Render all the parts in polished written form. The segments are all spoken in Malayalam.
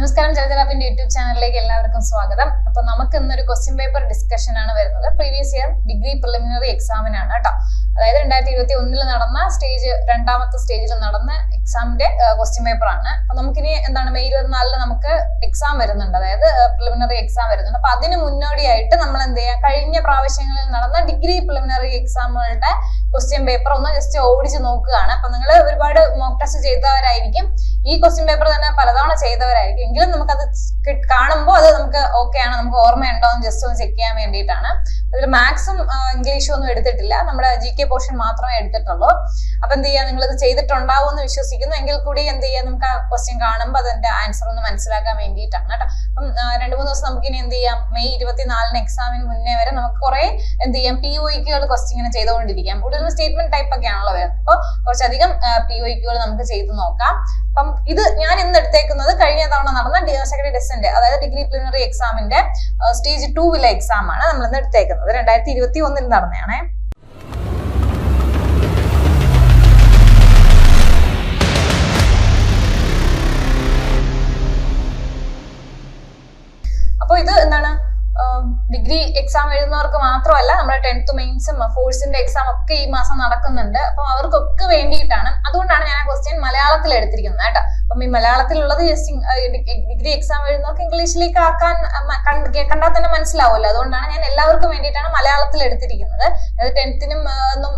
നമസ്കാരം, ജലജലാപ്പിന്റെ യൂട്യൂബ് ചാനലിലേക്ക് എല്ലാവർക്കും സ്വാഗതം. അപ്പൊ നമുക്ക് ഇന്നൊരു ക്വസ്റ്റ്യൻ പേപ്പർ ഡിസ്കഷൻ ആണ് വരുന്നത്. പ്രീവിയസ് ഇയർ ഡിഗ്രി പ്രിലിമിനറി എക്സാമിനാണ് കേട്ടോ. അതായത് 2021 നടന്ന രണ്ടാമത്തെ സ്റ്റേജിൽ നടന്ന എക്സാമിന്റെ ക്വസ്റ്റ്യൻ പേപ്പർ ആണ്. അപ്പൊ നമുക്കിനി മെയ് 24 നമുക്ക് എക്സാം വരുന്നുണ്ട്, അതായത് പ്രിലിമിനറി എക്സാം വരുന്നുണ്ട്. അപ്പൊ അതിന് മുന്നോടിയായിട്ട് നമ്മൾ എന്ത് ചെയ്യാം, കഴിഞ്ഞ പ്രാവശ്യങ്ങളിൽ നടന്ന ഡിഗ്രി പ്രിലിമിനറി എക്സാമുകളുടെ ക്വസ്റ്റ്യൻ പേപ്പർ ഒന്ന് ജസ്റ്റ് ഓടിച്ച് നോക്കുകയാണ്. അപ്പൊ നിങ്ങൾ ഒരുപാട് മോക്ക് ടെസ്റ്റ് ചെയ്തവരായിരിക്കും, ഈ ക്വസ്റ്റ്യൻ പേപ്പർ തന്നെ പലതവണ ചെയ്തവരായിരിക്കും. എങ്കിലും നമുക്കത് കാണുമ്പോൾ അത് നമുക്ക് ഓക്കെ ആണ്, നമുക്ക് ഓർമ്മയുണ്ടോ എന്ന് ജസ്റ്റ് ഒന്ന് ചെക്ക് ചെയ്യാൻ വേണ്ടിയിട്ടാണ്. അതിൽ മാത്സും ഇംഗ്ലീഷും ഒന്നും എടുത്തിട്ടില്ല, നമ്മുടെ GK പോർഷൻ മാത്രമേ എടുത്തിട്ടുള്ളൂ. അപ്പൊ എന്ത് ചെയ്യാം, നിങ്ങൾ ഇത് ചെയ്തിട്ടുണ്ടാവും എന്ന് വിശ്വസിക്കുന്നു. എങ്കിൽ കൂടി എന്ത് ചെയ്യാം, നമുക്ക് ആ ക്വസ്റ്റ്യൻ കാണുമ്പോൾ അതിന്റെ ആൻസർ ഒന്ന് മനസ്സിലാക്കാൻ വേണ്ടിയിട്ടാണ് കേട്ടോ. അപ്പം 2-3 ദിവസം നമുക്ക് ഇനി എന്ത് ചെയ്യാം, മെയ് 24 എക്സാമിന് മുന്നേ വരെ നമുക്ക് കുറെ എന്ത് ചെയ്യാം, POEQകൾ ക്വസ്റ്റ്യൻ ഇങ്ങനെ ചെയ്തുകൊണ്ടിരിക്കാം. കൂടുതലും സ്റ്റേറ്റ്മെന്റ് ടൈപ്പ് ഒക്കെ ആണല്ലോ വരുന്നത്. അപ്പോൾ കുറച്ചധികം POEQകൾ നമുക്ക് ചെയ്ത് നോക്കാം. അപ്പം ഇത് ഞാൻ ഇന്ന് എടുത്തേക്കുന്നത് കഴിഞ്ഞ തവണ നടന്ന സെക്കൻഡ് ടെസ്റ്റിന്റെ, അതായത് ഡിഗ്രി പ്രിലിമിനറി എക്സാമിന്റെ സ്റ്റേജ് 2 എക്സാം ആണ് നമ്മൾ ഇന്ന് എടുത്തേക്കുന്നത്. 2021 നടന്നതാണേ. അപ്പൊ ഇത് എന്താണ്, ഡിഗ്രി എക്സാം എഴുതുന്നവർക്ക് മാത്രമല്ല, നമ്മുടെ 10th മെയിൻസും 4th എക്സാം ഒക്കെ ഈ മാസം നടക്കുന്നുണ്ട്. അപ്പൊ അവർക്കൊക്കെ വേണ്ടിയിട്ടാണ്. അതുകൊണ്ടാണ് ഞാൻ ആ ക്വസ്റ്റ്യൻ മലയാളത്തിൽ എടുത്തിരിക്കുന്നത് കേട്ടോ. അപ്പം ഈ മലയാളത്തിലുള്ളത് ജസ്റ്റ് ഡിഗ്രി എക്സാം എഴുതുന്നവർക്ക് ഇംഗ്ലീഷിലേക്ക് ആക്കാൻ കണ്ടാൽ തന്നെ മനസ്സിലാവുമല്ലോ. അതുകൊണ്ടാണ് ഞാൻ എല്ലാവർക്കും വേണ്ടിയിട്ടാണ് മലയാളത്തിൽ എടുത്തിരിക്കുന്നത്. അതായത് 10th ഒന്നും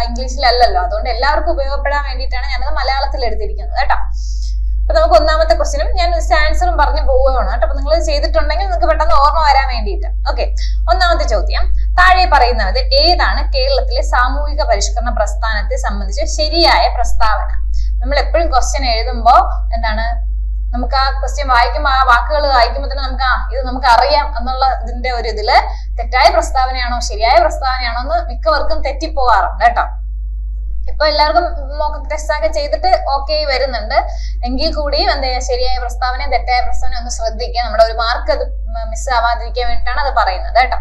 ഇംഗ്ലീഷിലല്ലല്ലോ, അതുകൊണ്ട് എല്ലാവർക്കും ഉപയോഗപ്പെടാൻ വേണ്ടിയിട്ടാണ് ഞാനത് മലയാളത്തിൽ എടുത്തിരിക്കുന്നത് കേട്ടോ. അപ്പൊ നമുക്ക് ഒന്നാമത്തെ ക്വസ്റ്റ്യനും ഞാൻ ആൻസറും പറഞ്ഞു പോവുകയാണ് കേട്ടോ. അപ്പൊ നിങ്ങൾ ചെയ്തിട്ടുണ്ടെങ്കിൽ നിങ്ങൾക്ക് പെട്ടെന്ന് ഓർമ്മ വരാൻ വേണ്ടിയിട്ട്. ഓക്കെ, ഒന്നാമത്തെ ചോദ്യം, താഴെ പറയുന്നത് ഏതാണ് കേരളത്തിലെ സാമൂഹിക പരിഷ്കരണ പ്രസ്ഥാനത്തെ സംബന്ധിച്ച് ശരിയായ പ്രസ്താവന? നമ്മൾ എപ്പോഴും ക്വസ്റ്റ്യൻ എഴുതുമ്പോൾ നമുക്ക് ആ ക്വസ്റ്റ്യൻ വായിക്കുമ്പോൾ, ആ വാക്കുകൾ വായിക്കുമ്പോൾ തന്നെ ഇത് നമുക്ക് അറിയാം എന്നുള്ള ഇതിന്റെ ഒരു ഇതില് തെറ്റായ പ്രസ്താവനയാണോ ശരിയായ പ്രസ്താവനയാണോ എന്ന് മിക്കവർക്കും തെറ്റിപ്പോകാറുണ്ട് കേട്ടോ. ഇപ്പൊ എല്ലാവർക്കും മോക്ക് ടെസ്റ്റ് ഒക്കെ ചെയ്തിട്ട് ഓക്കെ വരുന്നുണ്ട്. എങ്കിൽ കൂടിയും ശരിയായ പ്രസ്താവനയും തെറ്റായ പ്രസ്താവനയും ഒന്ന് ശ്രദ്ധിക്കുക. നമ്മുടെ ഒരു മാർക്ക് അത് മിസ് ആവാതിരിക്കാൻ വേണ്ടിയിട്ടാണ് അത് പറയുന്നത് കേട്ടോ.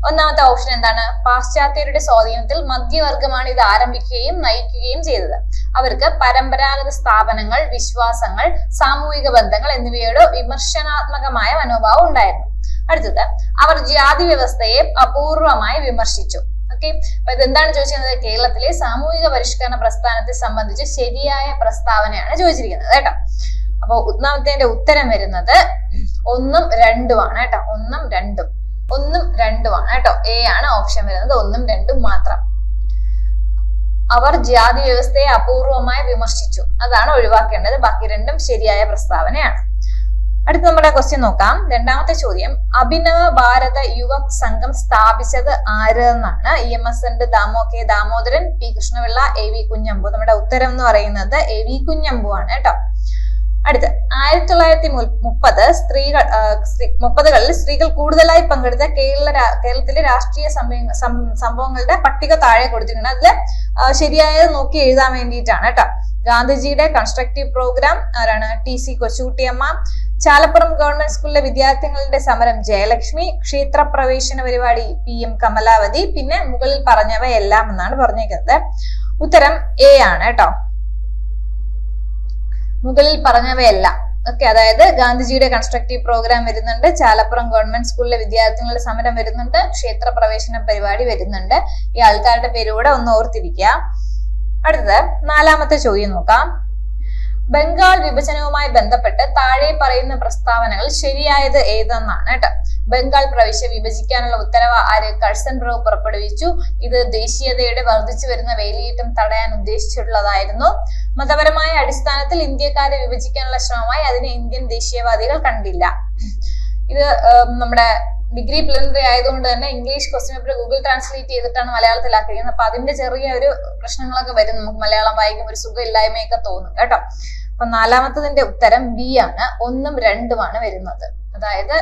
ഒന്നാമത്തെ ഓപ്ഷൻ എന്താണ്? പാശ്ചാത്യരുടെ സ്വാധീനത്തിൽ മധ്യവർഗമാണ് ഇത് ആരംഭിക്കുകയും നയിക്കുകയും ചെയ്തത്. അവർക്ക് പരമ്പരാഗത സ്ഥാപനങ്ങൾ, വിശ്വാസങ്ങൾ, സാമൂഹിക ബന്ധങ്ങൾ എന്നിവയോട് വിമർശനാത്മകമായ മനോഭാവം ഉണ്ടായിരുന്നു. അടുത്തത്, അവർ ജാതി വ്യവസ്ഥയെ അപൂർവമായി വിമർശിച്ചു. ഓക്കെ, അപ്പൊ ഇതെന്താണ് ചോദിച്ചിരുന്നത്? കേരളത്തിലെ സാമൂഹിക പരിഷ്കരണ പ്രസ്ഥാനത്തെ സംബന്ധിച്ച് ശരിയായ പ്രസ്താവനയാണ് ചോദിച്ചിരിക്കുന്നത് കേട്ടോ. അപ്പൊ ഒന്നാമത്തെ ഉത്തരം വരുന്നത് 1ഉം 2ഉം ആണ് കേട്ടോ. 1ഉം 2ഉം ആണ് കേട്ടോ. A ആണ് ഓപ്ഷൻ വരുന്നത്, 1ഉം 2ഉം മാത്രം. അവർ ജാതി വ്യവസ്ഥയെ അപൂർവമായി വിമർശിച്ചു, അതാണ് ഒഴിവാക്കേണ്ടത്. ബാക്കി രണ്ടും ശരിയായ പ്രസ്താവനയാണ്. അടുത്ത നമ്മുടെ ക്വസ്റ്റ്യൻ നോക്കാം. രണ്ടാമത്തെ ചോദ്യം, അഭിനവ ഭാരത യുവക് സംഘം സ്ഥാപിച്ചത് ആര് എന്നാണ്? EMS ഉണ്ട്, ദാമോദരൻ, P കൃഷ്ണപിള്ള, AV കുഞ്ഞമ്പു. നമ്മുടെ ഉത്തരം എന്ന് പറയുന്നത് AV കുഞ്ഞമ്പു ആണ് കേട്ടോ. അടുത്ത്, 1930കളിൽ സ്ത്രീകൾ കൂടുതലായി പങ്കെടുത്ത കേരളത്തിലെ രാഷ്ട്രീയ സംഭവങ്ങളുടെ പട്ടിക താഴെ കൊടുത്തിട്ടുണ്ട്. അതില് ശരിയായത് നോക്കി എഴുതാൻ വേണ്ടിയിട്ടാണ് കേട്ടോ. ഗാന്ധിജിയുടെ കൺസ്ട്രക്റ്റീവ് പ്രോഗ്രാം ആരാണ്? TC കൊച്ചുകുട്ടിയമ്മ. ചാലപ്പുറം ഗവൺമെന്റ് സ്കൂളിലെ വിദ്യാർത്ഥികളുടെ സമരം ജയലക്ഷ്മി. ക്ഷേത്രപ്രവേശന പരിപാടി PM കമലാവതി. പിന്നെ മുകളിൽ പറഞ്ഞവയെല്ലാം എന്നാണ് പറഞ്ഞേക്കുന്നത്. ഉത്തരം A ആണ് കേട്ടോ, മുകളിൽ പറഞ്ഞവയെല്ലാം. ഓക്കെ, അതായത് ഗാന്ധിജിയുടെ കൺസ്ട്രക്റ്റീവ് പ്രോഗ്രാം വരുന്നുണ്ട്, ചാലപ്പുറം ഗവൺമെന്റ് സ്കൂളിലെ വിദ്യാർത്ഥികളുടെ സമരം വരുന്നുണ്ട്, ക്ഷേത്രപ്രവേശന പരിപാടി വരുന്നുണ്ട്. ഈ ആൾക്കാരുടെ പേരൂടെ ഒന്ന് ഓർത്തിരിക്കുക. അടുത്തത്, 4ാമത്തെ ചോദ്യം നോക്കാം. ബംഗാൾ വിഭജനവുമായി ബന്ധപ്പെട്ട് താഴെ പറയുന്ന പ്രസ്താവനകൾ ശരിയായത് ഏതെന്നാണ് കേട്ടോ. ബംഗാൾ പ്രവിശ്യ വിഭജിക്കാനുള്ള ഉത്തരവ് ആര്? കഴ്സൺ റാവു പുറപ്പെടുവിച്ചു. ഇത് ദേശീയതയുടെ വർദ്ധിച്ചു വരുന്ന വേലിയേറ്റം തടയാൻ ഉദ്ദേശിച്ചിട്ടുള്ളതായിരുന്നു. മതപരമായ അടിസ്ഥാനത്തിൽ ഇന്ത്യക്കാരെ വിഭജിക്കാനുള്ള ശ്രമമായി അതിനെ ഇന്ത്യൻ ദേശീയവാദികൾ കണ്ടില്ല. ഇത് നമ്മുടെ ഡിഗ്രി പ്രിലിമിനറി ആയതുകൊണ്ട് തന്നെ English question paper Google translate ചെയ്തിട്ടാണ് മലയാളത്തിലാക്കിയിരിക്കുന്നത്. അപ്പൊ അതിന്റെ ചെറിയ ഒരു പ്രശ്നങ്ങളൊക്കെ വരും, നമുക്ക് മലയാളം വായിക്കുമ്പോൾ ഒരു സുഖമില്ലായ്മയൊക്കെ തോന്നും കേട്ടോ. അപ്പൊ 4ാമത്തതിന്റെ ഉത്തരം B ആണ്, 1ഉം 2ഉം ആണ് വരുന്നത്. അതായത്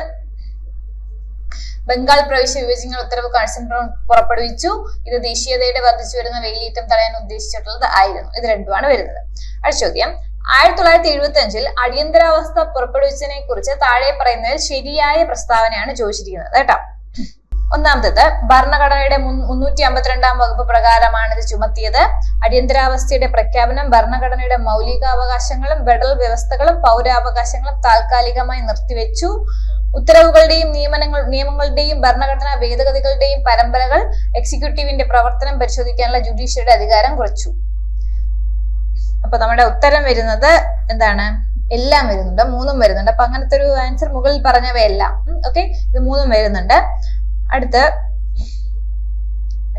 ബംഗാൾ പ്രവിശ്യ വിഭജന ഉത്തരവ് കഴ്സൺ റാവു പുറപ്പെടുവിച്ചു. ഇത് ദേശീയതയുടെ വർദ്ധിച്ചു വരുന്ന വേലിയേറ്റം തടയാൻ ഉദ്ദേശിച്ചിട്ടുള്ളത് ആയിരുന്നു. ഇത് 2ഉമാണ് വരുന്നത്. അടുത്ത ചോദ്യം, 1975 അടിയന്തരാവസ്ഥ പുറപ്പെടുവിച്ചതിനെ കുറിച്ച് താഴെ പറയുന്നതിൽ ശരിയായ പ്രസ്താവനയാണ് ചോദിച്ചിരിക്കുന്നത് കേട്ടോ. ഒന്നാമത്തേത് ഭരണഘടനയുടെ 352 വകുപ്പ് പ്രകാരമാണ് ഇത് ചുമത്തിയത്. അടിയന്തരാവസ്ഥയുടെ പ്രഖ്യാപനം ഭരണഘടനയുടെ മൗലികാവകാശങ്ങളും ഫെഡറൽ വ്യവസ്ഥകളും പൗരാവകാശങ്ങളും താൽക്കാലികമായി നിർത്തിവെച്ചു. ഉത്തരവുകളുടെയും നിയമങ്ങളുടെയും ഭരണഘടനാ ഭേദഗതികളുടെയും പരമ്പരകൾ എക്സിക്യൂട്ടീവിന്റെ പ്രവർത്തനം പരിശോധിക്കാനുള്ള ജുഡീഷ്യറിയുടെ അധികാരം കുറച്ചു. അപ്പൊ നമ്മുടെ ഉത്തരം വരുന്നത് എന്താണ്? എല്ലാം വരുന്നുണ്ട്, 3ഉം വരുന്നുണ്ട്. അപ്പൊ അങ്ങനത്തെ ഒരു ആൻസർ മുകളിൽ പറഞ്ഞവയെല്ലാം. ഓക്കെ, ഇത് 3ഉം വരുന്നുണ്ട്. അടുത്ത്,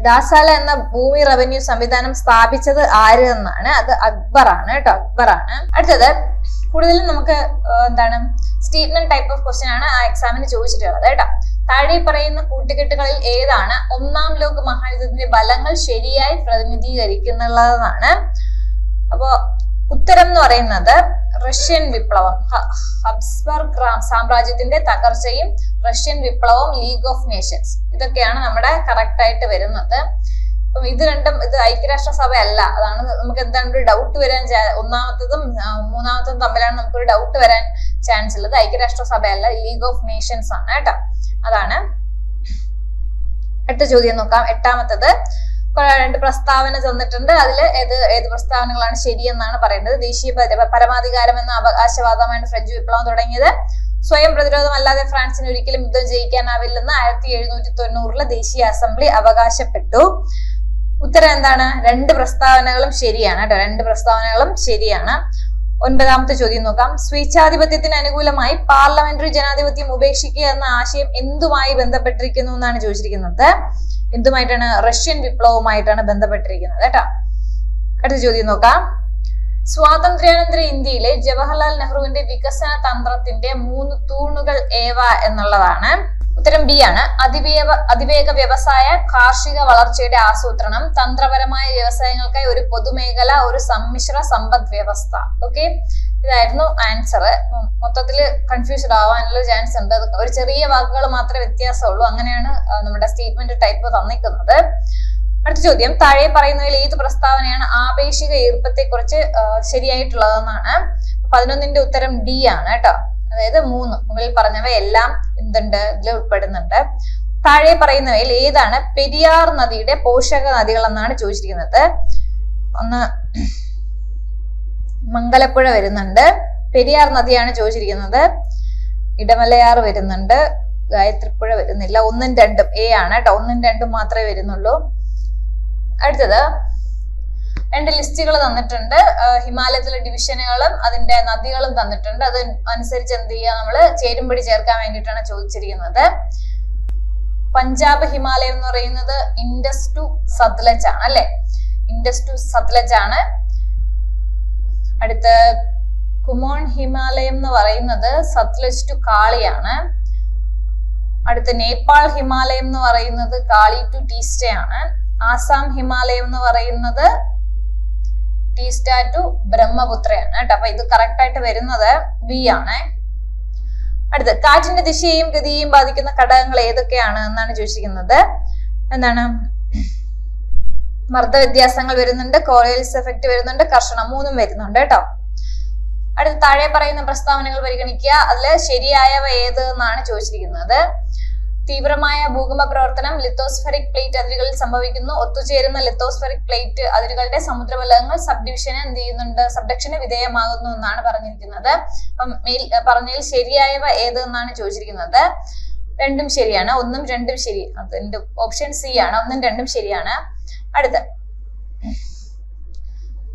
ദാസാല എന്ന ഭൂമി റവന്യൂ സംവിധാനം സ്ഥാപിച്ചത് ആര് എന്നാണ്. അത് അക്ബറാണ് കേട്ടോ, അക്ബറാണ്. അടുത്തത്, കൂടുതലും നമുക്ക് എന്താണ് സ്റ്റേറ്റ്മെന്റ് ടൈപ്പ് ഓഫ് ക്വസ്റ്റ്യൻ ആണ് ആ എക്സാമിന് ചോദിച്ചിട്ടുള്ളത് കേട്ടോ. താഴെ പറയുന്ന കൂട്ടുകെട്ടുകളിൽ ഏതാണ് ഒന്നാം ലോക മഹായുദ്ധത്തിന്റെ ഫലങ്ങൾ ശരിയായി പ്രതിനിധീകരിക്കുന്നുള്ളതാണ്. അപ്പോ ഉത്തരം എന്ന് പറയുന്നത് റഷ്യൻ വിപ്ലവം, ഹബ്സ്ബർഗ് സാമ്രാജ്യത്തിന്റെ തകർച്ചയും റഷ്യൻ വിപ്ലവവും, ലീഗ് ഓഫ് നേഷൻസ്, ഇതൊക്കെയാണ് നമ്മുടെ കറക്റ്റ് ആയിട്ട് വരുന്നത്. അപ്പം ഇത് രണ്ടും ഇത് ഐക്യരാഷ്ട്രസഭ അല്ല. അതാണ് നമുക്ക് എന്താണ് ഒരു ഡൗട്ട് വരാൻ ഒന്നാമത്തതും മൂന്നാമത്തതും തമ്മിലാണ് നമുക്കൊരു ഡൗട്ട് വരാൻ ചാൻസ് ഉള്ളത്. ഐക്യരാഷ്ട്രസഭ അല്ല, ലീഗ് ഓഫ് നേഷൻസ് ആണ് കേട്ടോ. അതാണ്. അടുത്ത ചോദ്യം നോക്കാം. 8ാമത്തത്, 2 പ്രസ്താവന തന്നിട്ടുണ്ട്. അതിൽ ഏത് പ്രസ്താവനകളാണ് ശരിയെന്നാണ് പറയുന്നത്. ദേശീയ പരമാധികാരം എന്ന അവകാശവാദമാണ് ഫ്രഞ്ച് വിപ്ലവം തുടങ്ങിയത്. സ്വയം പ്രതിരോധമല്ലാതെ ഫ്രാൻസിന് ഒരിക്കലും യുദ്ധം ജയിക്കാനാവില്ലെന്ന് 1790 ദേശീയ അസംബ്ലി അവകാശപ്പെട്ടു. ഉത്തരം എന്താണ്? 2 പ്രസ്താവനകളും ശരിയാണ് കേട്ടോ, 2 പ്രസ്താവനകളും ശരിയാണ്. 9ാമത്തെ ചോദ്യം നോക്കാം. സ്വേച്ഛാധിപത്യത്തിന് അനുകൂലമായി പാർലമെന്ററി ജനാധിപത്യം ഉപേക്ഷിക്കുക എന്ന ആശയം എന്തുമായി ബന്ധപ്പെട്ടിരിക്കുന്നു എന്നാണ് ചോദിച്ചിരിക്കുന്നത്. എന്തുമായിട്ടാണ്? റഷ്യൻ വിപ്ലവവുമായിട്ടാണ് ബന്ധപ്പെട്ടിരിക്കുന്നത് കേട്ടോ. അടുത്ത ചോദ്യം നോക്കാം. സ്വാതന്ത്ര്യാനന്തര ഇന്ത്യയിലെ ജവഹർലാൽ നെഹ്റുവിന്റെ വികസന തന്ത്രത്തിന്റെ 3 തൂണുകൾ ഏവ എന്നുള്ളതാണ്. ഉത്തരം ബി ആണ്. അതിവേഗ വ്യവസായ കാർഷിക വളർച്ചയുടെ ആസൂത്രണം, തന്ത്രപരമായ വ്യവസായങ്ങൾക്കായി ഒരു പൊതുമേഖല, ഒരു സമ്മിശ്ര സമ്പദ് വ്യവസ്ഥ. ഓക്കെ, ഇതായിരുന്നു ആൻസർ. മൊത്തത്തില് കൺഫ്യൂസ്ഡ് ആവാനുള്ള ചാൻസ് ഉണ്ട്. ഒരു ചെറിയ വാക്കുകൾ മാത്രമേ വ്യത്യാസമുള്ളൂ. അങ്ങനെയാണ് നമ്മുടെ സ്റ്റേറ്റ്മെന്റ് ടൈപ്പ് തന്നിക്കുന്നത്. അടുത്ത ചോദ്യം. താഴെ പറയുന്നതിൽ ഏത് പ്രസ്താവനയാണ് ആപേക്ഷിക ഈർപ്പത്തെ കുറിച്ച് ശരിയായിട്ടുള്ളതെന്നാണ്. 11ന്റെ ഉത്തരം ഡി ആണ് കേട്ടോ. അതായത് 3 മുകളിൽ പറഞ്ഞവയെല്ലാം എന്തുണ്ട്? ഇതിൽ ഉൾപ്പെടുന്നുണ്ട്. താഴെ പറയുന്നവയിൽ ഏതാണ് പെരിയാർ നദിയുടെ പോഷക നദികൾ എന്നാണ് ചോദിച്ചിരിക്കുന്നത്. ഒന്ന് മംഗലപ്പുഴ വരുന്നുണ്ട്, പെരിയാർ നദിയാണ് ചോദിച്ചിരിക്കുന്നത്. ഇടമലയാർ വരുന്നുണ്ട്, ഗായത്രിപ്പുഴ വരുന്നില്ല. 1ഉം 2ഉം എ ആണ് കേട്ടോ, 1ഉം 2ഉം മാത്രമേ വരുന്നുള്ളൂ. അടുത്തത്, 2 ലിസ്റ്റുകൾ തന്നിട്ടുണ്ട്. ഹിമാലയത്തിലെ ഡിവിഷനുകളും അതിന്റെ നദികളും തന്നിട്ടുണ്ട്. അത് അനുസരിച്ച് എന്ത് ചെയ്യുക, നമ്മള് ചേരുംപടി ചേർക്കാൻ വേണ്ടിയിട്ടാണ് ചോദിച്ചിരിക്കുന്നത്. പഞ്ചാബ് ഹിമാലയം എന്ന് പറയുന്നത് ഇൻഡസ് ടു സത്ലജ് ആണ് അല്ലെ, ഇൻഡസ് ടു സത്ലജ് ആണ്. അടുത്ത കുമോൺ ഹിമാലയം എന്ന് പറയുന്നത് സത്ലജ് ടു കാളിയാണ്. അടുത്ത നേപ്പാൾ ഹിമാലയം എന്ന് പറയുന്നത് കാളി ടു ടീസ്റ്റ ആണ്. ആസാം ഹിമാലയം എന്ന് പറയുന്നത് ടീസ്റ്റ ടു ബ്രഹ്മപുത്രയാണ് കേട്ടോ. അപ്പൊ ഇത് കറക്റ്റ് ആയിട്ട് വരുന്നത് ബി ആണ്. അടുത്ത, കാറ്റിന്റെ ദിശയെയും ഗതിയെയും ബാധിക്കുന്ന ഘടകങ്ങൾ ഏതൊക്കെയാണ് എന്നാണ് ചോദിച്ചിരിക്കുന്നത്. എന്താണ്? മർദ്ദവ്യത്യാസങ്ങൾ വരുന്നുണ്ട്, കോറിയൽസ് എഫക്ട് വരുന്നുണ്ട്, കർഷണം, 3ഉം വരുന്നുണ്ട് കേട്ടോ. അടുത്ത, താഴെ പറയുന്ന പ്രസ്താവനകൾ പരിഗണിക്കുക. അതില് ശരിയായവ ഏത് എന്നാണ് ചോദിച്ചിരിക്കുന്നത്. തീവ്രമായ ഭൂകമ്പ പ്രവർത്തനം ലിത്തോസ്ഫെറിക് പ്ലേറ്റ് അതിരുകളിൽ സംഭവിക്കുന്നു. ഒത്തുചേരുന്ന ലിത്തോസ്ഫെറിക് പ്ലേറ്റ് അതിരുകളുടെ സമുദ്രബലങ്ങൾ സബ്ഡിവിഷന് എന്ത് ചെയ്യുന്നുണ്ട്? സബ്ഡക്ഷന് വിധേയമാകുന്നു എന്നാണ് പറഞ്ഞിരിക്കുന്നത്. അപ്പം പറഞ്ഞതിൽ ശരിയായവ ഏത് എന്നാണ് ചോദിച്ചിരിക്കുന്നത്. 2ഉം ശരിയാണ്, 1ഉം 2ഉം ശരി. അതിന്റെ ഓപ്ഷൻ സി ആണ്, 1ഉം 2ഉം ശരിയാണ്. അടുത്ത,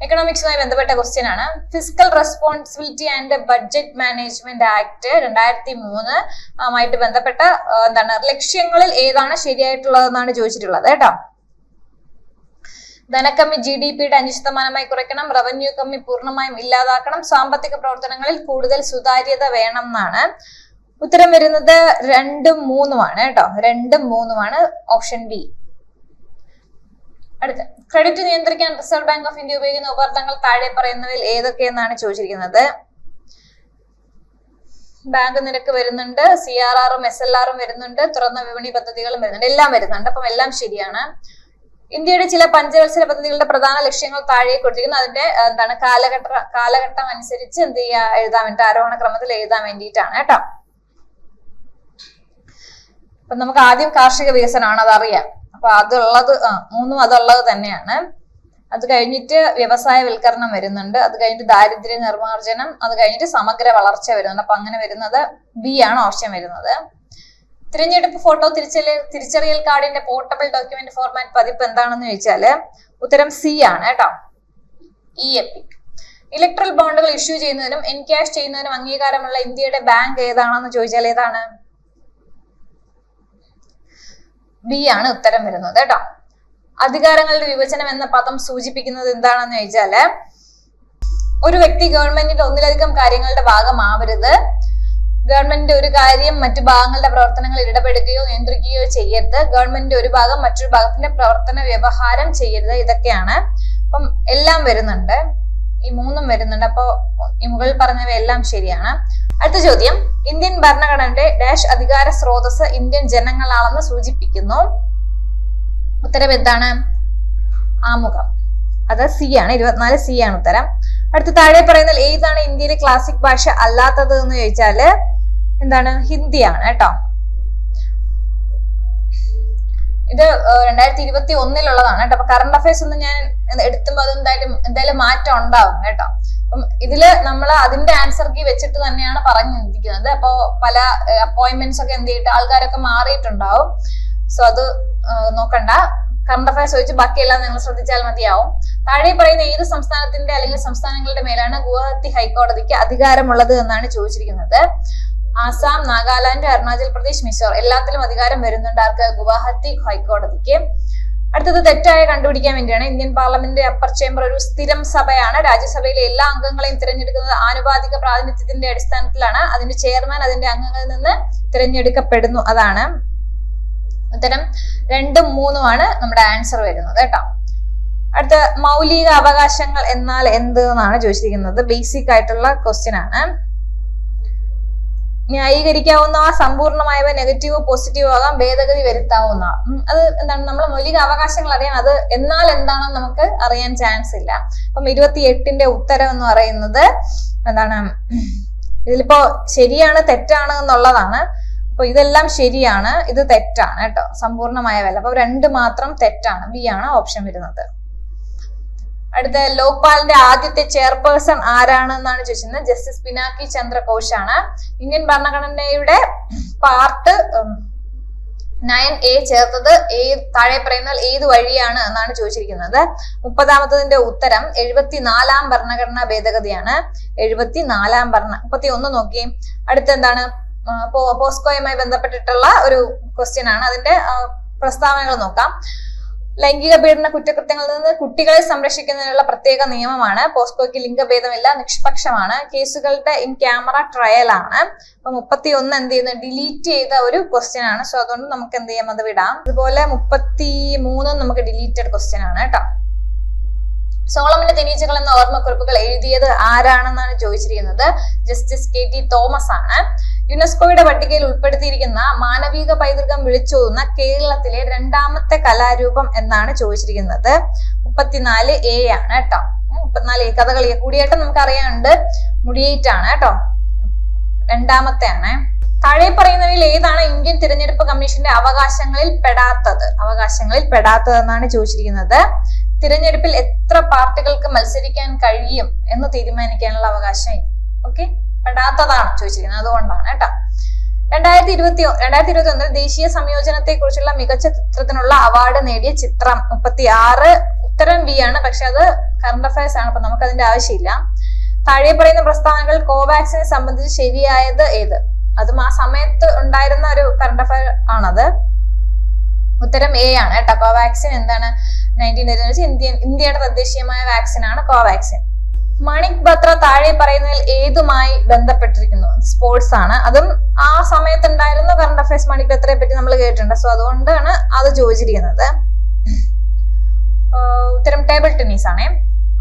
എക്കണോമിക്സുമായി ബന്ധപ്പെട്ട ക്വസ്റ്റ്യൻ ആണ്. Physical responsibility and budget management act 2003 ആയിട്ട് ബന്ധപ്പെട്ട എന്താണ് ലക്ഷ്യങ്ങളിൽ ഏതാണ് ശരിയായിട്ടുള്ളതെന്നാണ് ചോദിച്ചിട്ടുള്ളത് കേട്ടോ. ധനക്കമ്മി GDP-യുടെ 5% കുറയ്ക്കണം, റവന്യൂ കമ്മി പൂർണ്ണമായും ഇല്ലാതാക്കണം, സാമ്പത്തിക പ്രവർത്തനങ്ങളിൽ കൂടുതൽ സുതാര്യത വേണം എന്നാണ്. ഉത്തരം വരുന്നത് 2ഉം 3ഉം ആണ് കേട്ടോ, 2ഉം 3ഉം ആണ്, ഓപ്ഷൻ ബി. അടുത്ത, ക്രെഡിറ്റ് നിയന്ത്രിക്കാൻ റിസർവ് ബാങ്ക് ഓഫ് ഇന്ത്യ ഉപയോഗിക്കുന്ന ഉപകരണങ്ങൾ താഴെ പറയുന്നവയിൽ ഏതൊക്കെയെന്നാണ് ചോദിച്ചിരിക്കുന്നത്. ബാങ്ക് നിരക്ക് വരുന്നുണ്ട്, CRR-ഉം SLR-ഉം വരുന്നുണ്ട്, തുറന്ന വിപണി പദ്ധതികളും വരുന്നുണ്ട്, എല്ലാം വരുന്നുണ്ട്. അപ്പം എല്ലാം ശരിയാണ്. ഇന്ത്യയുടെ ചില പഞ്ചവത്സര പദ്ധതികളുടെ പ്രധാന ലക്ഷ്യങ്ങൾ താഴെ കൊടുത്തിരിക്കുന്നു. അതിന്റെ എന്താണ് കാലഘട്ടം അനുസരിച്ച് എന്ത് ചെയ്യുക, എഴുതാൻ വേണ്ടി ആരോഹണ ക്രമത്തിൽ എഴുതാൻ വേണ്ടിയിട്ടാണ് കേട്ടോ. അപ്പൊ നമുക്ക് ആദ്യം കാർഷിക വികസനമാണ്, അതറിയാം. അപ്പൊ അതുള്ളത് മൂന്നും അതുള്ളത് തന്നെയാണ്. അത് കഴിഞ്ഞിട്ട് വ്യവസായവൽക്കരണം വരുന്നുണ്ട്, അത് കഴിഞ്ഞിട്ട് ദാരിദ്ര്യ നിർമ്മാർജ്ജനം, അത് കഴിഞ്ഞിട്ട് സമഗ്ര വളർച്ച വരുന്നുണ്ട്. അപ്പൊ അങ്ങനെ വരുന്നത് ബി ആണ് ഓപ്ഷൻ വരുന്നത്. തിരഞ്ഞെടുപ്പ് ഫോട്ടോ തിരിച്ചറിയൽ കാർഡിന്റെ പോർട്ടബിൾ ഡോക്യുമെന്റ് ഫോർമാറ്റ് പതിപ്പ് എന്താണെന്ന് ചോദിച്ചാല് ഉത്തരം സി ആണ് കേട്ടോ, ഇ-എപിക്. ഇലക്ട്രൽ ബോണ്ടുകൾ ഇഷ്യൂ ചെയ്യുന്നതിനും എൻക്യാഷ് ചെയ്യുന്നതിനും അംഗീകാരമുള്ള ഇന്ത്യയുടെ ബാങ്ക് ഏതാണെന്ന് ചോദിച്ചാൽ ഏതാണ്? ബി ആണ് ഉത്തരം വരുന്നത് കേട്ടോ. അധികാരങ്ങളുടെ വിഭജനം എന്ന പദം സൂചിപ്പിക്കുന്നത് എന്താണെന്ന് ചോദിച്ചാല് ഒരു വ്യക്തി ഗവൺമെന്റിന്റെ ഒന്നിലധികം കാര്യങ്ങളുടെ ഭാഗമാവരുത്, ഗവൺമെന്റിന്റെ ഒരു കാര്യം മറ്റു ഭാഗങ്ങളുടെ പ്രവർത്തനങ്ങളിൽ ഇടപെടുകയോ നിയന്ത്രിക്കുകയോ ചെയ്യരുത്, ഗവൺമെന്റിന്റെ ഒരു ഭാഗം മറ്റൊരു ഭാഗത്തിന്റെ പ്രവർത്തന വ്യവഹാരം ചെയ്യരുത്. ഇതൊക്കെയാണ്. അപ്പം എല്ലാം വരുന്നുണ്ട്, ഈ മൂന്നും വരുന്നുണ്ട്. അപ്പൊ ഈ മുകളിൽ പറഞ്ഞവയെല്ലാം ശരിയാണ്. അടുത്ത ചോദ്യം, ഇന്ത്യൻ ഭരണഘടനയുടെ ഡാഷ് അധികാര സ്രോതസ് ഇന്ത്യൻ ജനങ്ങളാണെന്ന് സൂചിപ്പിക്കുന്നു. ഉത്തരം എന്താണ്? ആമുഖം. അത് സി ആണ്, 24 സി ആണ് ഉത്തരം. അടുത്ത താഴെ പറയുന്നതിൽ ഏതാണ് ഇന്ത്യയിലെ ക്ലാസിക് ഭാഷ അല്ലാത്തത് എന്ന് ചോദിച്ചാല് എന്താണ്? ഹിന്ദിയാണ് കേട്ടോ. ഇത് 2021 കേട്ടോ. അപ്പൊ കറണ്ട് അഫയേഴ്സ് ഒന്നും ഞാൻ എടുത്തുമ്പോ അത് എന്തായാലും മാറ്റം ഉണ്ടാവും കേട്ടോ. അപ്പം ഇതില് നമ്മൾ അതിന്റെ ആൻസർ കീ വെച്ചിട്ട് തന്നെയാണ് പറഞ്ഞിരിക്കുന്നത്. അപ്പൊ പല അപ്പോയിന്റ്മെന്റ്സ് ഒക്കെ എന്ത് ചെയ്തിട്ട് ആൾക്കാരൊക്കെ മാറിയിട്ടുണ്ടാവും. സോ അത് നോക്കണ്ട. കറണ്ട് അഫയേഴ്സ് വെച്ച് ബാക്കിയെല്ലാം നിങ്ങൾ ശ്രദ്ധിച്ചാൽ മതിയാവും. താഴെ പറയുന്ന ഏത് സംസ്ഥാനത്തിന്റെ അല്ലെങ്കിൽ സംസ്ഥാനങ്ങളുടെ മേലാണ് ഗുവാഹത്തി ഹൈക്കോടതിക്ക് അധികാരമുള്ളത് എന്നാണ് ചോദിച്ചിരിക്കുന്നത്. ആസാം, നാഗാലാൻഡ്, അരുണാചൽ പ്രദേശ്, മിസോർ എല്ലാത്തിലും അധികാരം വരുന്നുണ്ട് ആർക്ക്? ഗുവാഹത്തി ഹൈക്കോടതിക്ക്. അടുത്തത് തെറ്റായ കണ്ടുപിടിക്കാൻ വേണ്ടിയാണ്. ഇന്ത്യൻ പാർലമെന്റ് അപ്പർ ചേംബർ ഒരു സ്ഥിരം സഭയാണ്. രാജ്യസഭയിലെ എല്ലാ അംഗങ്ങളെയും തിരഞ്ഞെടുക്കുന്നത് ആനുപാതിക പ്രാതിനിധ്യത്തിന്റെ അടിസ്ഥാനത്തിലാണ്. അതിന്റെ ചെയർമാൻ അതിന്റെ അംഗങ്ങളിൽ നിന്ന് തിരഞ്ഞെടുക്കപ്പെടുന്നു. അതാണ് ഉത്തരം 2ഉം 3ഉമാണ് നമ്മുടെ ആൻസർ വരുന്നത് കേട്ടോ. അടുത്ത മൗലിക അവകാശങ്ങൾ എന്നാൽ എന്ത് എന്നാണ് ചോദിച്ചിരിക്കുന്നത്. ബേസിക് ആയിട്ടുള്ള ക്വസ്റ്റ്യൻ ആണ്. ന്യായീകരിക്കാവുന്ന സമ്പൂർണമായവ നെഗറ്റീവോ പോസിറ്റീവോ ആകാം, ഭേദഗതി വരുത്താവുന്ന. അത് എന്താണ്? നമ്മൾ മൗലിക അവകാശങ്ങൾ അറിയാൻ, അത് എന്നാൽ എന്താണെന്ന് നമുക്ക് അറിയാൻ ചാൻസ് ഇല്ല. അപ്പം 28ന്റെ ഉത്തരം എന്ന് പറയുന്നത് എന്താണ്? ഇതിലിപ്പോ ശരിയാണ് തെറ്റാണ് എന്നുള്ളതാണ്. അപ്പൊ ഇതെല്ലാം ശരിയാണ്, ഇത് തെറ്റാണ് കേട്ടോ, സമ്പൂർണമായവല്ല. അപ്പൊ 2 മാത്രം തെറ്റാണ്. ബി ആണ് ഓപ്ഷൻ വരുന്നത്. അടുത്ത ലോക്പാലിന്റെ ആദ്യത്തെ ചെയർപേഴ്സൺ ആരാണെന്നാണ് ചോദിച്ചിരുന്നത്. ജസ്റ്റിസ് പിനാക്കി ചന്ദ്ര ഘോഷ് ആണ്. ഇന്ത്യൻ ഭരണഘടനയുടെ പാർട്ട് 9A ചേർത്തത് താഴെ പറയുന്ന ഏത് വഴിയാണ് എന്നാണ് ചോദിച്ചിരിക്കുന്നത്. 30ാമത്തതിന്റെ ഉത്തരം 74ാം ഭരണഘടനാ ഭേദഗതിയാണ്. 74ാം 31 നോക്കി. അടുത്ത എന്താണ്? പോസ്കോയുമായി ബന്ധപ്പെട്ടിട്ടുള്ള ഒരു ക്വസ്റ്റ്യൻ ആണ്. അതിന്റെ പ്രസ്താവനകൾ നോക്കാം. ലൈംഗിക പീഡന കുറ്റകൃത്യങ്ങളിൽ നിന്ന് കുട്ടികളെ സംരക്ഷിക്കുന്നതിനുള്ള പ്രത്യേക നിയമമാണ്. പോസ്കോയ്ക്ക് ലിംഗഭേദമില്ല, നിഷ്പക്ഷമാണ്. കേസുകളുടെ ഇൻ ക്യാമറ ട്രയൽ ആണ്. അപ്പൊ 31 എന്ത് ചെയ്യുന്നത്? ഡിലീറ്റ് ചെയ്ത ഒരു ക്വസ്റ്റ്യൻ ആണ്. സോ അതുകൊണ്ട് നമുക്ക് എന്ത് ചെയ്യാം? അത് വിടാം. അതുപോലെ 33 നമുക്ക് ഡിലീറ്റഡ് ക്വസ്റ്റ്യൻ ആണ് കേട്ടോ. സോളമന്റെ തേനീച്ചകൾ എന്ന ഓർമ്മക്കുറിപ്പുകൾ എഴുതിയത് ആരാണെന്നാണ് ചോദിച്ചിരിക്കുന്നത്. ജസ്റ്റിസ് KT തോമസ് ആണ്. യുനെസ്കോയുടെ പട്ടികയിൽ ഉൾപ്പെടുത്തിയിരിക്കുന്ന മാനവിക പൈതൃകം വിളിച്ചോതുന്ന കേരളത്തിലെ 2ാമത്തെ കലാരൂപം എന്നാണ് ചോദിച്ചിരിക്കുന്നത്. 34A ആണ് കേട്ടോ. 34A കഥകളിയെ കൂടിയായിട്ട് നമുക്ക് അറിയാനുണ്ട്. മുടിയേറ്റാണ് കേട്ടോ. 2ാമത്തെ ആണ്. താഴെ പറയുന്നവയിൽ ഏതാണ് ഇന്ത്യൻ തിരഞ്ഞെടുപ്പ് കമ്മീഷന്റെ അവകാശങ്ങളിൽ പെടാത്തത് എന്നാണ് ചോദിച്ചിരിക്കുന്നത്. തിരഞ്ഞെടുപ്പിൽ എത്ര പാർട്ടികൾക്ക് മത്സരിക്കാൻ കഴിയും എന്ന് തീരുമാനിക്കാനുള്ള അവകാശം. ഓക്കെ, പെടാത്തതാണ് ചോദിച്ചിരിക്കുന്നത്, അതുകൊണ്ടാണ് കേട്ടോ. 2021 ദേശീയ സംയോജനത്തെ കുറിച്ചുള്ള മികച്ച ചിത്രത്തിനുള്ള അവാർഡ് നേടിയ ചിത്രം 36. ഉത്തരം ബി ആണ്. പക്ഷെ അത് കറണ്ട് അഫയേഴ്സ് ആണ്, അപ്പൊ നമുക്ക് അതിന്റെ ആവശ്യമില്ല. താഴെ പറയുന്ന പ്രസ്താവനകൾ കോവാക്സിനെ സംബന്ധിച്ച് ശരിയായത് ഏത്? അതും ആ സമയത്ത് ഉണ്ടായിരുന്ന ഒരു കറണ്ട് അഫയർ ആണത്. ഉത്തരം A ആണ് കേട്ടോ. കോവാക്സിൻ എന്താണ്? 1918 ഇന്ത്യയുടെ തദ്ദേശീയമായ വാക്സിൻ ആണ് കോവാക്സിൻ. മണിക് ബത്ര താഴെ പറയുന്നതിൽ ഏതുമായി ബന്ധപ്പെട്ടിരിക്കുന്നു? സ്പോർട്സ് ആണ്. അതും ആ സമയത്ത് ഉണ്ടായിരുന്ന കറണ്ട് അഫയേഴ്സ്. മണിക് ബത്രയെ പറ്റി നമ്മൾ കേട്ടിട്ടുണ്ട്. സോ അതുകൊണ്ടാണ് അത് ചോദിച്ചിരിക്കുന്നത്. ഉത്തരം ടേബിൾ ടെന്നീസ് ആണ്.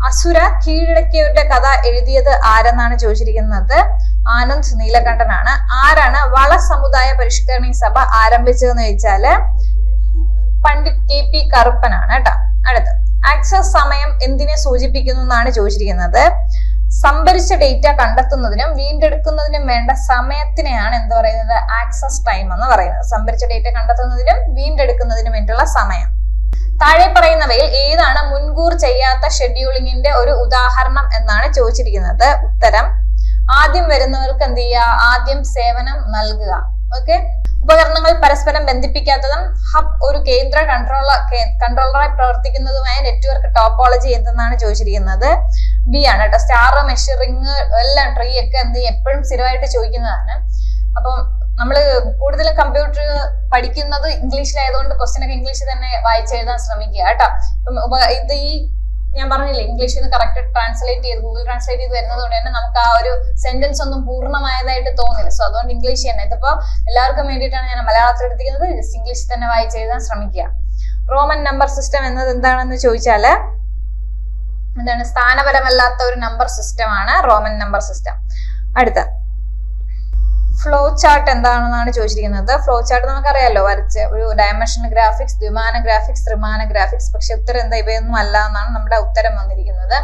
അസുര കീഴടക്കിയവരുടെ കഥ എഴുതിയത് ആരെന്നാണ് ചോദിച്ചിരിക്കുന്നത്. ആനന്ദ് നീലകണ്ഠനാണ്. ആരാണ് വള സമുദായ പരിഷ്കരണ സഭ ആരംഭിച്ചതെന്ന് ചോദിച്ചാല് പണ്ഡിറ്റ് KP കറുപ്പനാണ് കേട്ടോ. അടുത്ത് ആക്സസ് സമയം എന്തിനെ സൂചിപ്പിക്കുന്നു എന്നാണ് ചോദിച്ചിരിക്കുന്നത്. സംഭരിച്ച ഡേറ്റ കണ്ടെത്തുന്നതിനും വീണ്ടെടുക്കുന്നതിനും വേണ്ട സമയത്തിനെയാണ് എന്ത് പറയുന്നത്? ആക്സസ് ടൈം എന്ന് പറയുന്നത്. സംഭരിച്ച ഡേറ്റ കണ്ടെത്തുന്നതിനും വീണ്ടെടുക്കുന്നതിനും വേണ്ടിയുള്ള സമയം. താഴെ പറയുന്നവയിൽ ഏതാണ് മുൻകൂർ ചെയ്യാത്ത ഷെഡ്യൂളിങ്ങിന്റെ ഒരു ഉദാഹരണം എന്നാണ് ചോദിച്ചിരിക്കുന്നത്. ഉത്തരം ആദ്യം വരുന്നവർക്ക് എന്ത് ചെയ്യുക? ആദ്യം സേവനം നൽകുക. ഓക്കെ. ഉപകരണങ്ങൾ പരസ്പരം ബന്ധിപ്പിക്കാത്തതും ഹബ് ഒരു കേന്ദ്ര കൺട്രോളറായി പ്രവർത്തിക്കുന്നതുമായ നെറ്റ്വർക്ക് ടോപ്പോളജി എന്തെന്നാണ് ചോദിച്ചിരിക്കുന്നത്. ബി ആണ് കേട്ടോ. സ്റ്റാർ, മെഷറിംഗ് എല്ലാം ട്രീ ഒക്കെ എന്ത് ചെയ്യും? എപ്പോഴും സ്ഥിരമായിട്ട് ചോദിക്കുന്നതാണ്. അപ്പം നമ്മള് കൂടുതലും കമ്പ്യൂട്ടർ പഠിക്കുന്നത് ഇംഗ്ലീഷിലായതുകൊണ്ട് ക്വസ്റ്റ്യൻ ഒക്കെ ഇംഗ്ലീഷിൽ തന്നെ വായിച്ചെഴുതാൻ ശ്രമിക്കുക കേട്ടോ. ഇത് ഈ ഞാൻ പറഞ്ഞില്ലേ, ഇംഗ്ലീഷിൽ നിന്ന് കറക്റ്റ് ട്രാൻസ്ലേറ്റ് ചെയ്ത് ഗൂഗിൾ ട്രാൻസ്ലേറ്റ് ചെയ്ത് വരുന്നത് കൊണ്ട് തന്നെ നമുക്ക് ആ ഒരു സെന്റൻസ് ഒന്നും പൂർണ്ണമായതായിട്ട് തോന്നില്ല. സോ അതുകൊണ്ട് ഇംഗ്ലീഷ് തന്നെ. ഇതിപ്പോ എല്ലാവർക്കും വേണ്ടിയിട്ടാണ് ഞാൻ മലയാളത്തിൽ എടുത്തിരിക്കുന്നത്. ജസ്റ്റ് ഇംഗ്ലീഷിൽ തന്നെ വായിച്ചെഴുതാൻ ശ്രമിക്കുക. റോമൻ നമ്പർ സിസ്റ്റം എന്നത് എന്താണെന്ന് ചോദിച്ചാല് എന്താണ്? സ്ഥാനപരമല്ലാത്ത ഒരു നമ്പർ സിസ്റ്റം ആണ് റോമൻ നമ്പർ സിസ്റ്റം. അടുത്ത ഫ്ലോ ചാർട്ട് എന്താണെന്നാണ് ചോദിച്ചിരിക്കുന്നത്. ഫ്ലോ ചാർട്ട് നമുക്കറിയാലോ, വരച്ച് ഒരു ഡയമെൻഷണൽ ഗ്രാഫിക്സ്, ദ്വിമാന ഗ്രാഫിക്സ്, ത്രിമാന ഗ്രാഫിക്സ്. പക്ഷെ ഉത്തരം എന്താ? ഇവയൊന്നും അല്ല എന്നാണ് നമ്മുടെ ഉത്തരം വന്നിരിക്കുന്നത്.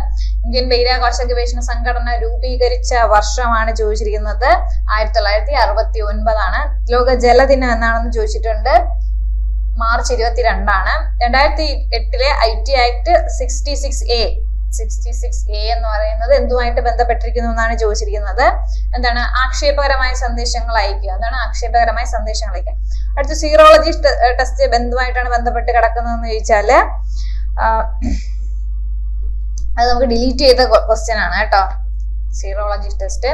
ഇന്ത്യൻ ബഹിരാകാശ ഗവേഷണ സംഘടന രൂപീകരിച്ച വർഷമാണ് ചോദിച്ചിരിക്കുന്നത്. 1969 ആണ്. ലോക ജലദിനം എന്നാണെന്ന് ചോദിച്ചിട്ടുണ്ട്. മാർച്ച് 22 2008 IT ആക്ട് 66A എന്ന് പറയുന്നത് എന്തുമായിട്ട് ബന്ധപ്പെട്ടിരിക്കുന്നു എന്നാണ് ചോദിച്ചിരിക്കുന്നത്. എന്താണ്? ആക്ഷേപകരമായ സന്ദേശങ്ങൾ അയക്കുക. എന്താണ് ആക്ഷേപകരമായ സന്ദേശങ്ങൾ അയക്കുക? അടുത്ത സീറോളജി ടെസ്റ്റ് എന്തുമായിട്ടാണ് ബന്ധപ്പെട്ട് കിടക്കുന്നതെന്ന് ചോദിച്ചാല് അത് നമുക്ക് ഡിലീറ്റ് ചെയ്ത ക്വസ്റ്റ്യൻ ആണ് കേട്ടോ, സീറോളജി ടെസ്റ്റ്.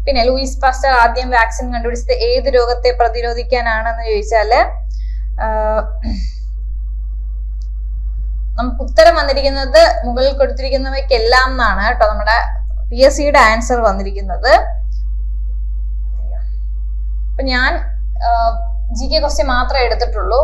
പിന്നെ ലൂയിസ് പാസ്റ്റർ ആദ്യം വാക്സിൻ കണ്ടുപിടിച്ചത് ഏത് രോഗത്തെ പ്രതിരോധിക്കാനാണെന്ന് ചോദിച്ചാല് നമുക്ക് ഉത്തരം വന്നിരിക്കുന്നത് മുകളിൽ കൊടുത്തിരിക്കുന്നവയ്ക്കെല്ലാം എന്നാണ് കേട്ടോ നമ്മുടെ PSCയുടെ ആൻസർ വന്നിരിക്കുന്നത്. അപ്പൊ ഞാൻ GK ക്വസ്റ്റ്യൻ മാത്രമേ എടുത്തിട്ടുള്ളൂ.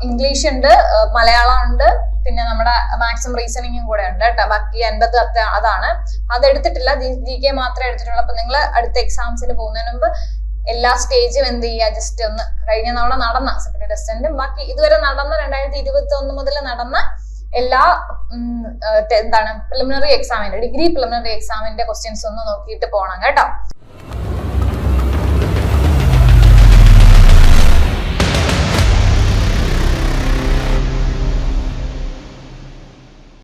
ഇംഗ്ലീഷ് ഉണ്ട്, മലയാളം ഉണ്ട്, പിന്നെ നമ്മുടെ മാത്സും റീസണിങ്ങും കൂടെ ഉണ്ട് കേട്ടോ. ബാക്കി 50 അതാണ്. അത് എടുത്തിട്ടില്ല, GK മാത്രമേ എടുത്തിട്ടുള്ളൂ. അപ്പൊ നിങ്ങൾ അടുത്ത എക്സാംസിന് പോകുന്നതിന് മുമ്പ് എല്ലാ സ്റ്റേജും എന്ത് ചെയ്യുക? ജസ്റ്റ് ഒന്ന് കഴിഞ്ഞ തവണ നടന്ന സെക്രട്ടറി ടെസ്റ്റിന്റെ ബാക്കി ഇതുവരെ നടന്ന 2021 മുതൽ നടന്ന എല്ലാ എന്താണ് പ്രിലിമിനറി എക്സാമിന്റെ ഡിഗ്രി പ്രിലിമിനറി എക്സാമിന്റെ ക്വസ്റ്റ്യൻസ് ഒന്ന് നോക്കിയിട്ട് പോകണം കേട്ടോ.